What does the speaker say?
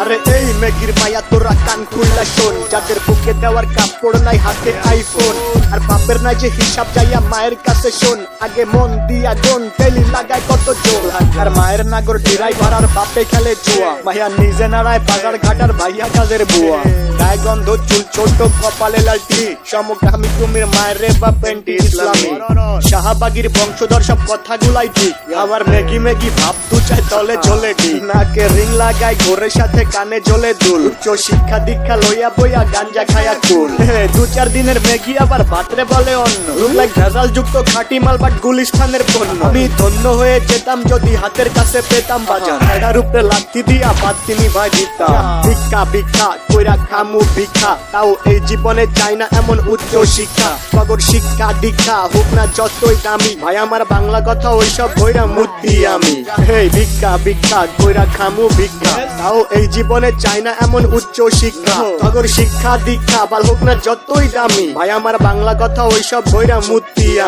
আরে এই মেঘির মায়া তোরা কান খুললা শোন, যাদের বুকে দেওয়ার কাপড় নাই হাতে আইফোন, আর বাপের নাই যে হিসাব যাইয়া মায়ের কাছে শোন, আগে মন দিয়া গুন তেলি লাগায় কত জোর, আর মায়ের নাগর ড্রাইভার আর বাপে খেলে জুয়া, মাইয়া নিজে নাড়ায় বাজার ঘাটার ভাইয়া কাজের বুয়া, গায়ে গন্ধ চুল ছোট কপালে লালটি, সমকামী কুমির মায়ের রে বা পেন্টি ইসলামী, শাহবাগীর বংশধর সব কথাগুলাই ঠিক, আবার মেঘি মেঘি ভাব দু চাই তলে ঝোলে ঠিক, নাকে রিং লাগায় ঘোরের সাথে কানে ঝোলে দুল, উচ্চ শিক্ষা দীক্ষা লইয়া বইয়া গাঞ্জা খায়া কুল, দু চার দিনের মেঘি আবার ভাতরে বলে অন্য, রূপ লাইক ভেজাল যুক্ত খাঁটি মাল বাট গুলিস্তানের পণ্য, আমি ধন্য হয়ে যেতাম যদি হাতের কাছে পেতাম বাজার, এটার উপরে লাথি দিয়া বাদ তিনি ভাই দিতাম, ভিক্ষা ভিক্ষা কইরা খামু ভিক্ষা, তাও এই জীবনে চাই না এমন উচ্চ শিক্ষা, খবর শিক্ষা দীক্ষা হোক না যতই দামি, ভাই আমার বাংলা কথা ওইসব বইরা মুদ্দি আমি, হেই ভিক্ষা ভিক্ষা কইরা খামু ভিক্ষা, তাও এই জীবনে চাই না এমন উচ্চ শিক্ষা, খবর শিক্ষা দীক্ষা বাল হোক না যতই দামি, ভাই আমার বাংলা কথা ওইসব বইরা মুদ্দি আমি।